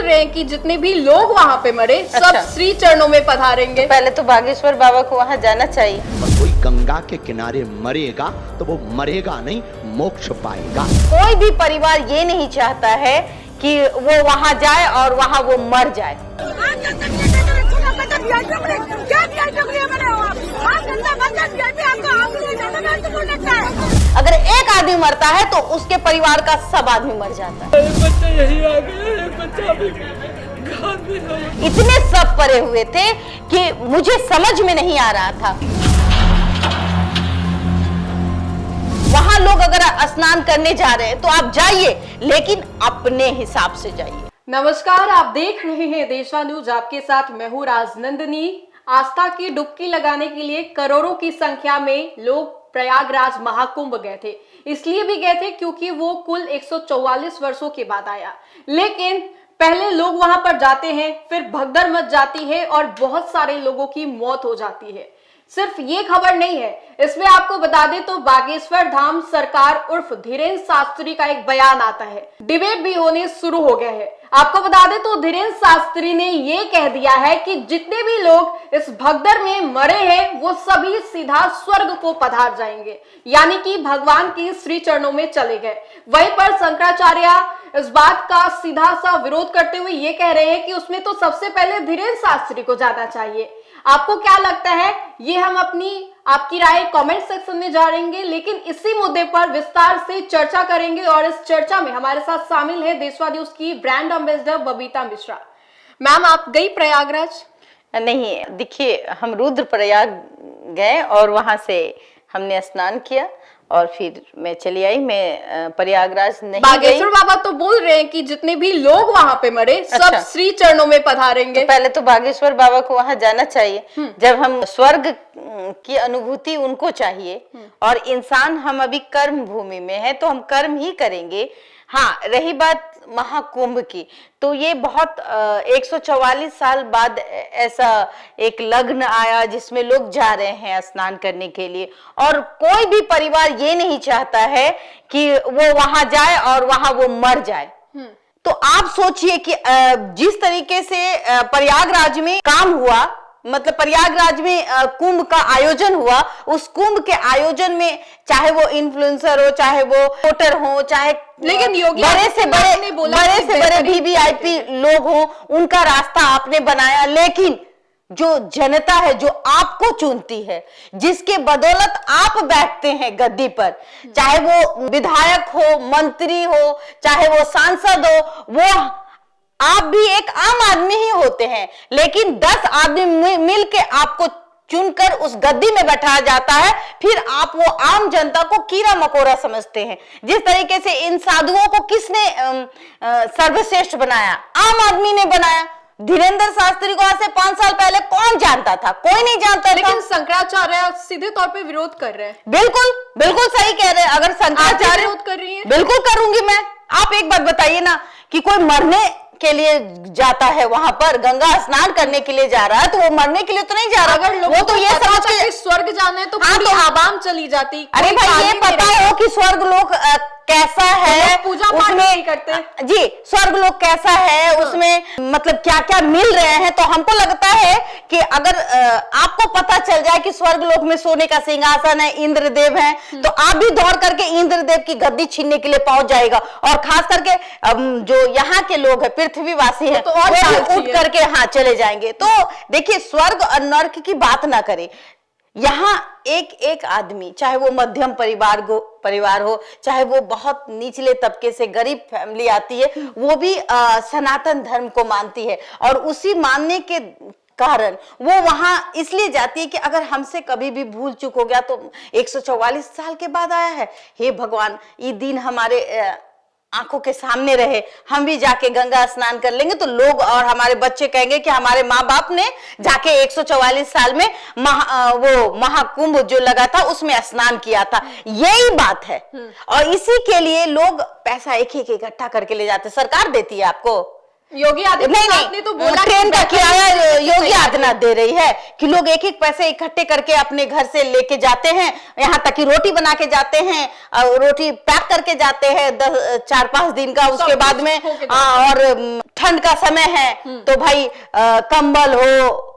रहे हैं कि जितने भी लोग वहाँ पे मरे सब श्री चरणों में पधारेंगे। तो पहले तो बागेश्वर बाबा को वहाँ जाना चाहिए। और कोई गंगा के किनारे मरेगा तो वो मरेगा नहीं, मोक्ष पाएगा। कोई भी परिवार ये नहीं चाहता है कि वो वहाँ जाए और वहाँ वो मर जाए। अगर एक आदमी मरता है तो उसके परिवार का सब आदमी मर जाता है। बच्चा यही आ गया, बच्चा भी इतने सब परे हुए थे कि मुझे समझ में नहीं आ रहा था। वहां लोग अगर स्नान करने जा रहे हैं तो आप जाइए, लेकिन अपने हिसाब से जाइए। नमस्कार, आप देख रहे हैं देशा न्यूज। आपके साथ मैं हूं राजनंदिनी। आस्था की डुबकी लगाने के लिए करोड़ों की संख्या में लोग प्रयागराज महाकुंभ गए थे। इसलिए भी गए थे क्योंकि वो कुल 144 वर्षों के बाद आया। लेकिन पहले लोग वहां पर जाते हैं, फिर भगदड़ मच जाती है और बहुत सारे लोगों की मौत हो जाती है। सिर्फ ये खबर नहीं है, इसमें आपको बता दें तो बागेश्वर धाम सरकार उर्फ धीरेन्द्र शास्त्री का एक बयान आता है। डिबेट भी होने शुरू हो गया है। आपको बता दें तो धीरेन्द्र शास्त्री ने ये कह दिया है कि जितने भी लोग इस भगदड़ में मरे हैं वो सभी सीधा स्वर्ग को पधार जाएंगे, यानी कि भगवान के श्री चरणों में चले गए। वहीं पर शंकराचार्य इस बात का सीधा सा विरोध करते हुए ये कह रहे हैं कि उसमें तो सबसे पहले धीरेन्द्र शास्त्री को जाना चाहिए। आपको क्या लगता है, ये हम आपकी राय कमेंट सेक्शन में जानेंगे, लेकिन इसी मुद्दे पर विस्तार से चर्चा करेंगे। और इस चर्चा में हमारे साथ शामिल है देशवा न्यूज की brand ambassador Babita Mishra. Ma'am, आप गई प्रयागराज? नहीं, देखिए, हम रुद्रप्रयाग गए और वहां से हमने स्नान किया और फिर मैं चली आई। मैं प्रयागराज नहीं गई। बागेश्वर बाबा तो बोल रहे हैं कि जितने भी लोग वहां पे मरे सब श्री चरणों में पधारेंगे। तो पहले तो बागेश्वर बाबा को वहां जाना चाहिए। जब हम स्वर्ग की अनुभूति उनको चाहिए और इंसान हम अभी कर्म भूमि में है तो हम कर्म ही करेंगे। हाँ, रही बात महाकुंभ की, तो ये बहुत 144 साल बाद ऐसा एक लग्न आया जिसमें लोग जा रहे हैं स्नान करने के लिए। और कोई भी परिवार ये नहीं चाहता है कि वो वहां जाए और वहां वो मर जाए। तो आप सोचिए कि जिस तरीके से प्रयागराज में काम हुआ, मतलब प्रयागराज में कुंभ का आयोजन हुआ, उस कुंभ के आयोजन में चाहे वो इन्फ्लुएंसर हो, चाहे वो वोटर हो, चाहे लेकिन योगी बड़े से बड़े वीवीआईपी लोग हो, उनका रास्ता आपने बनाया। लेकिन जो जनता है, जो आपको चुनती है, जिसके बदौलत आप बैठते हैं गद्दी पर, चाहे वो विधायक हो, मंत्री हो, चाहे वो सांसद हो, वो आप भी एक आम आदमी ही होते हैं। लेकिन 10 आदमी मिलके आपको चुनकर उस गद्दी में बैठाया जाता है, फिर आप वो आम जनता को कीड़ा मकोड़ा समझते हैं। जिस तरीके से इन साधुओं को किसने सर्वश्रेष्ठ बनाया? आम आदमी ने बनाया। धीरेन्द्र शास्त्री को आज से 5 साल पहले कौन जानता था? कोई नहीं जानता। लेकिन शंकराचार्य सीधे तौर पे विरोध कर रहे हैं। बिल्कुल बिल्कुल सही कह रहे हैं। अगर शंकराचार्य विरोध कर रही है, बिल्कुल करूंगी मैं। आप एक बात बताइए ना कि कोई मरने के लिए जाता है, वहां पर गंगा स्नान करने के लिए जा रहा है, तो वो मरने के लिए तो नहीं जा रहा। अगर वो तो ये समझ के स्वर्ग जाना है तो हाँ, पूरी आवाम चली जाती। अरे भाई, ये पता हो कि स्वर्ग लोक कैसा है, पूजा पाठ नहीं करते जी। स्वर्ग लोक कैसा है, उसमें मतलब क्या क्या मिल रहे हैं। तो हमको लगता है कि अगर आपको पता चल जाए कि स्वर्ग लोक में सोने का सिंहासन है, इंद्रदेव है, तो आप भी दौड़ करके इंद्रदेव की गद्दी छीनने के लिए पहुंच जाएगा। और खास करके जो यहाँ के लोग हैं, पृथ्वीवासी हैं, तो और उठ करके हाँ चले जाएंगे। तो देखिए, स्वर्ग और नर्क की बात ना करें। यहाँ एक एक आदमी, चाहे वो मध्यम परिवार हो, चाहे वो बहुत निचले तबके से गरीब फैमिली आती है, वो भी सनातन धर्म को मानती है। और उसी मानने के कारण वो वहां इसलिए जाती है कि अगर हमसे कभी भी भूल चूक हो गया तो 144 साल के बाद आया है, हे भगवान, ये दिन हमारे आंखों के सामने रहे, हम भी जाके गंगा स्नान कर लेंगे। तो लोग और हमारे बच्चे कहेंगे कि हमारे माँ बाप ने जाके 144 साल में वो महाकुंभ जो लगा था उसमें स्नान किया था। यही बात है। और इसी के लिए लोग पैसा एक एक इकट्ठा करके ले जाते। सरकार देती है आपको। योगी आदित्यनाथ ने तो बोला ट्रेन का किराया योगी आदित्यनाथ दे रही है कि लोग एक एक पैसे इकट्ठे करके अपने घर से लेके जाते हैं, यहाँ तक कि रोटी बना के जाते हैं, रोटी पैक करके जाते हैं 4-5 दिन का, उसके बाद में और ठंड का समय है तो भाई कंबल हो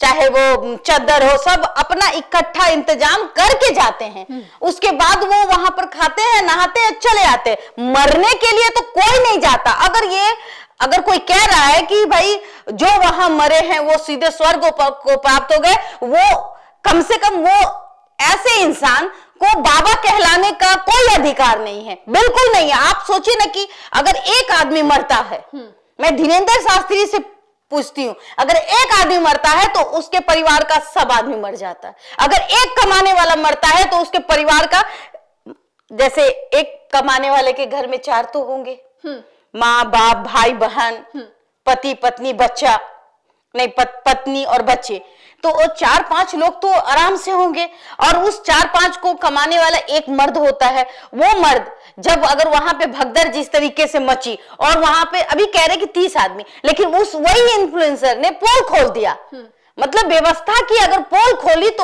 चाहे वो चद्दर हो, सब अपना इकट्ठा इंतजाम करके जाते हैं। उसके बाद वो वहां पर खाते हैं, नहाते हैं, चले आते हैं। मरने के लिए तो कोई नहीं जाता। अगर कोई कह रहा है कि भाई जो वहां मरे हैं वो सीधे स्वर्ग को प्राप्त हो गए, वो कम से कम वो ऐसे इंसान को बाबा कहलाने का कोई अधिकार नहीं है, बिल्कुल नहीं है। आप सोचिए ना कि अगर एक आदमी मरता है, मैं धीरेन्द्र शास्त्री से पूछती हूं, अगर एक आदमी मरता है तो उसके परिवार का सब आदमी मर जाता है। अगर एक कमाने वाला मरता है तो उसके परिवार का, जैसे एक कमाने वाले के घर में 4 तो होंगे, माँ बाप भाई बहन पति पत्नी बच्चा, नहीं पत्नी और बच्चे, तो 4-5 लोग तो आराम से होंगे। और उस 4-5 को कमाने वाला एक मर्द होता है। वो मर्द जब अगर वहां पे भगदड़ जिस तरीके से मची, और वहां पे अभी कह रहे कि 30 आदमी, लेकिन वही इन्फ्लुएंसर ने पोल खोल दिया। मतलब व्यवस्था की अगर पोल खोली तो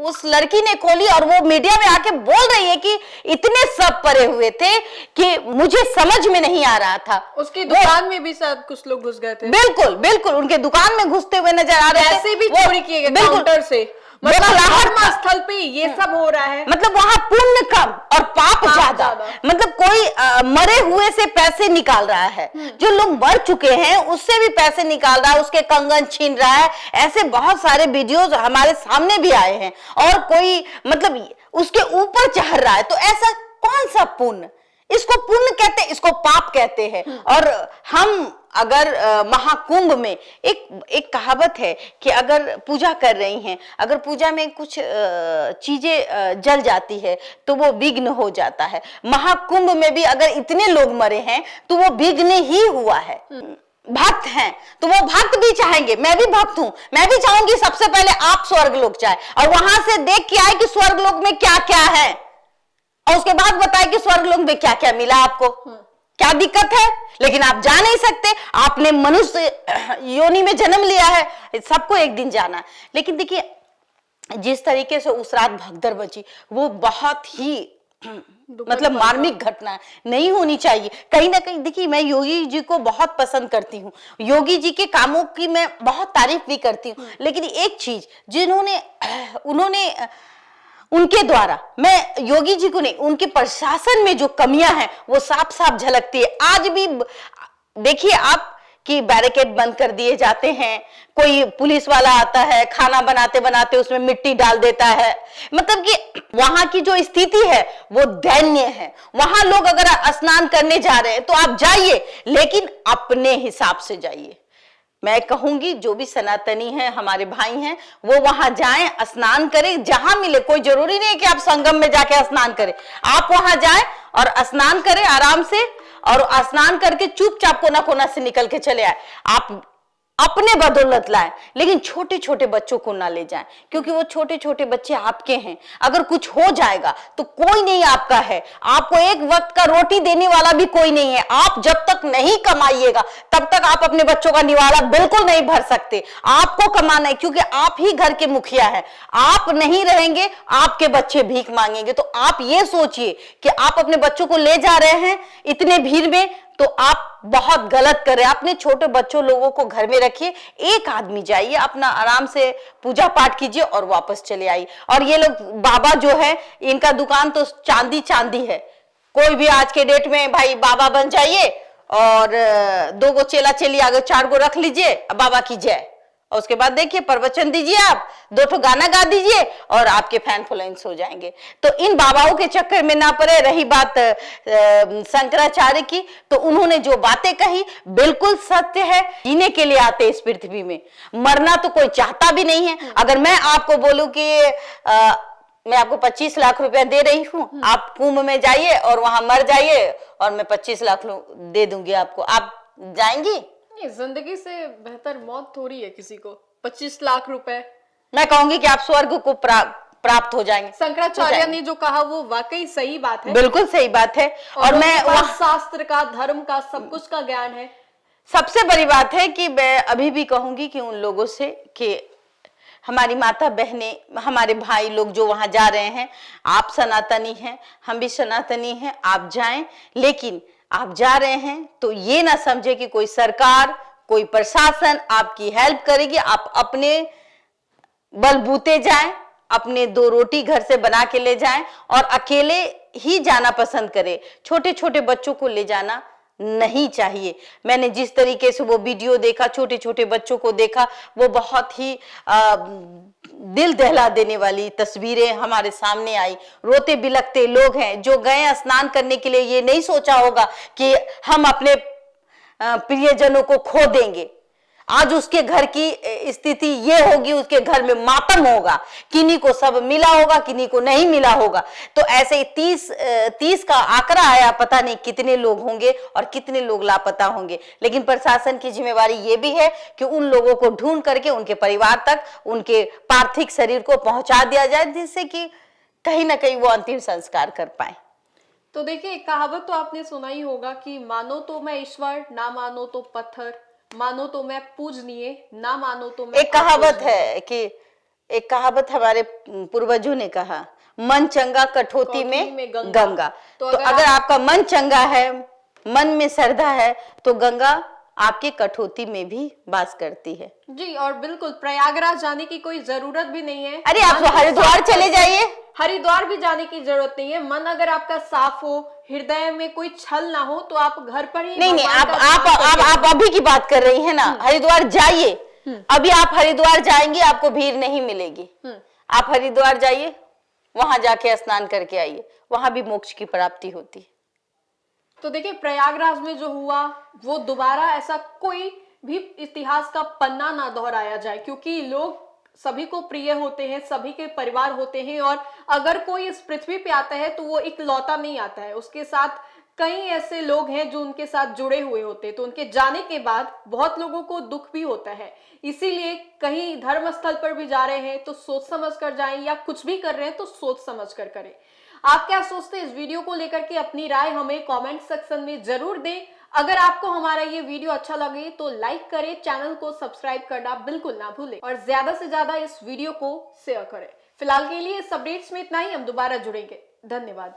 उस लड़की ने खोली, और वो मीडिया में आके बोल रही है कि इतने सब परे हुए थे कि मुझे समझ में नहीं आ रहा था। उसकी दुकान में भी सब कुछ लोग घुस गए थे। बिल्कुल बिल्कुल, उनके दुकान में घुसते हुए नजर आ रहे थे। पैसे भी चोरी किए गए काउंटर से। मतलब धर्म स्थल पे ये सब हो रहा है। मतलब वहां पुण्य कम और पाप ज्यादा। मतलब कोई मरे हुए से पैसे निकाल रहा है, जो लोग मर चुके हैं उससे भी पैसे निकाल रहा है, उसके कंगन छीन रहा है। ऐसे बहुत सारे वीडियोस हमारे सामने भी आए हैं। और कोई मतलब उसके ऊपर चढ़ रहा है, तो ऐसा कौन सा पुण्य? इसको पुण्य कहते हैं, इसको पाप कहते हैं। और हम अगर महाकुंभ में एक कहावत है कि अगर पूजा कर रही हैं, अगर पूजा में कुछ चीजें जल जाती है तो वो विघ्न हो जाता है। महाकुंभ में भी अगर इतने लोग मरे हैं तो वो विघ्न ही हुआ है। भक्त हैं तो वो भक्त भी चाहेंगे, मैं भी भक्त हूं, मैं भी चाहूंगी सबसे पहले आप स्वर्ग लोक जाए और वहां से देख के आए कि स्वर्ग लोक में क्या क्या है, और उसके बाद बताए कि स्वर्ग लोक में क्या क्या मिला आपको, क्या दिक्कत है। लेकिन आप जा नहीं सकते, आपने मनुष्य योनि में जन्म लिया है, सबको एक दिन जाना है। लेकिन देखिए जिस तरीके से उस रात भगदड़ मची, वो बहुत ही मतलब मार्मिक घटना नहीं होनी चाहिए। कहीं ना कहीं देखिए, मैं योगी जी को बहुत पसंद करती हूँ, योगी जी के कामों की मैं बहुत तारीफ भी करती हूँ। लेकिन एक चीज उन्होंने उनके द्वारा, मैं योगी जी को नहीं, उनके प्रशासन में जो कमियां हैं वो साफ साफ झलकती है। आज भी देखिए आप कि बैरिकेड बंद कर दिए जाते हैं, कोई पुलिस वाला आता है, खाना बनाते बनाते उसमें मिट्टी डाल देता है। मतलब कि वहां की जो स्थिति है वो दयनीय है। वहां लोग अगर स्नान करने जा रहे हैं तो आप जाइए, लेकिन अपने हिसाब से जाइए। मैं कहूंगी जो भी सनातनी हैं, हमारे भाई हैं, वो वहां जाएं, स्नान करें, जहां मिले। कोई जरूरी नहीं है कि आप संगम में जाके स्नान करें, आप वहां जाएं और स्नान करें आराम से, और स्नान करके चुपचाप कोना कोना से निकल के चले आए। आप अपने बदौलत लाएं, लेकिन छोटे छोटे बच्चों को ना ले जाएं, क्योंकि वो छोटे छोटे बच्चे आपके हैं। अगर कुछ हो जाएगा तो कोई नहीं आपका है, आपको एक वक्त का रोटी देने वाला भी कोई नहीं है। आप जब तक नहीं कमाइएगा तब तक आप अपने बच्चों का निवाला बिल्कुल नहीं भर सकते। आपको कमाना है, क्योंकि आप ही घर के मुखिया हैं। आप नहीं रहेंगे, आपके बच्चे भीख मांगेंगे। तो आप ये सोचिए कि आप अपने बच्चों को ले जा रहे हैं इतने भीड़ में, तो आप बहुत गलत कर रहे हैं। अपने छोटे बच्चों लोगों को घर में रखिए, एक आदमी जाइए, अपना आराम से पूजा पाठ कीजिए और वापस चले आइए। और ये लोग बाबा जो है, इनका दुकान तो चांदी चांदी है। कोई भी आज के डेट में भाई बाबा बन जाइए और 2 गो चेला चेली आगे 4 गो रख लीजिए, बाबा की जय, और उसके बाद देखिए प्रवचन दीजिए, आप 2 ठो गाना गा दीजिए और आपके फैन फॉलोइंग्स हो जाएंगे। तो इन बाबाओं के चक्कर में ना पड़े। रही बात शंकराचार्य की, तो उन्होंने जो बातें कही बिल्कुल सत्य है। जीने के लिए आते इस पृथ्वी में, मरना तो कोई चाहता भी नहीं है। अगर मैं आपको बोलूं कि मैं आपको 25 लाख रुपया दे रही हूं, आप कुंभ में जाइए और वहां मर जाइए और मैं 25 लाख दे दूंगी आपको, आप जाएंगी? जिंदगी से बेहतर मौत थोड़ी है किसी को। 25 लाख रुपए, मैं कहूंगी कि आप स्वर्ग को प्राप्त हो जाएंगे। शंकराचार्य ने जो कहा वो वाकई सही बात है, बिल्कुल सही बात है। और मैं शास्त्र का, धर्म का, सब कुछ का ज्ञान है। सबसे बड़ी बात है कि मैं अभी भी कहूंगी कि उन लोगों से कि हमारी माता बहनें, हमारे भाई लोग जो वहां जा रहे हैं, आप सनातनी हैं, हम भी सनातनी हैं, आप जाएं, लेकिन आप जा रहे हैं तो ये ना समझे कि कोई सरकार, कोई प्रशासन आपकी हेल्प करेगी। आप अपने बलबूते जाएं, अपने 2 रोटी घर से बना के ले जाएं और अकेले ही जाना पसंद करें। छोटे छोटे बच्चों को ले जाना नहीं चाहिए। मैंने जिस तरीके से वो वीडियो देखा, छोटे छोटे बच्चों को देखा, वो बहुत ही दिल दहला देने वाली तस्वीरें हमारे सामने आई। रोते बिलखते लोग हैं जो गए स्नान करने के लिए, ये नहीं सोचा होगा कि हम अपने प्रियजनों को खो देंगे। आज उसके घर की स्थिति ये होगी, उसके घर में मातम होगा, किन्हीं को सब मिला होगा, किन्हीं को नहीं मिला होगा। तो ऐसे 30 का आंकड़ा आया, पता नहीं कितने लोग होंगे और कितने लोग लापता होंगे। लेकिन प्रशासन की जिम्मेवारी ये भी है कि उन लोगों को ढूंढ करके उनके परिवार तक उनके पार्थिव शरीर को पहुंचा दिया जाए, जिससे कि कहीं ना कहीं वो अंतिम संस्कार कर पाए। तो देखिए, एक कहावत तो आपने सुना ही होगा कि मानो तो मैं ईश्वर, ना मानो तो पत्थर, मानो तो मैं पूजनीय, ना मानो तो मैं एक कहावत है कि एक कहावत हमारे पूर्वजों ने कहा, मन चंगा कठौती में गंगा। तो अगर आपका मन चंगा है, मन में श्रद्धा है, तो गंगा आपके कठौती में भी वास करती है। जी, और बिल्कुल प्रयागराज जाने की कोई जरूरत भी नहीं है। अरे आप हरिद्वार चले जाइए, हरिद्वार भी जाने की जरूरत नहीं है। मन अगर आपका साफ हो, हृदय में कोई छल ना हो, तो आप घर पर ही नहीं, आप अभी की बात कर रही है ना। हरिद्वार जाइए, अभी आप हरिद्वार जाएंगे आपको भीड़ नहीं मिलेगी। आप हरिद्वार जाइए, वहां जाके स्नान करके आइए, वहां भी मोक्ष की प्राप्ति होती है। तो देखिए, प्रयागराज में जो हुआ वो दोबारा ऐसा कोई भी इतिहास का पन्ना ना दोहराया जाए, क्योंकि लोग सभी को प्रिय होते हैं, सभी के परिवार होते हैं, और अगर कोई इस पृथ्वी पे आता है तो वो इकलौता नहीं आता है, उसके साथ कई ऐसे लोग हैं जो उनके साथ जुड़े हुए होते हैं। तो उनके जाने के बाद बहुत लोगों को दुख भी होता है। इसीलिए कहीं धर्म स्थल पर भी जा रहे हैं तो सोच समझ कर जाएं, या कुछ भी कर रहे हैं तो सोच समझ कर करें। आप क्या सोचते हैं इस वीडियो को लेकर के? अपनी राय हमें कमेंट सेक्शन में जरूर दें। अगर आपको हमारा ये वीडियो अच्छा लगे तो लाइक करें, चैनल को सब्सक्राइब करना बिल्कुल ना भूलें और ज्यादा से ज्यादा इस वीडियो को शेयर करें। फिलहाल के लिए इस अपडेट्स में इतना ही, हम दोबारा जुड़ेंगे। धन्यवाद।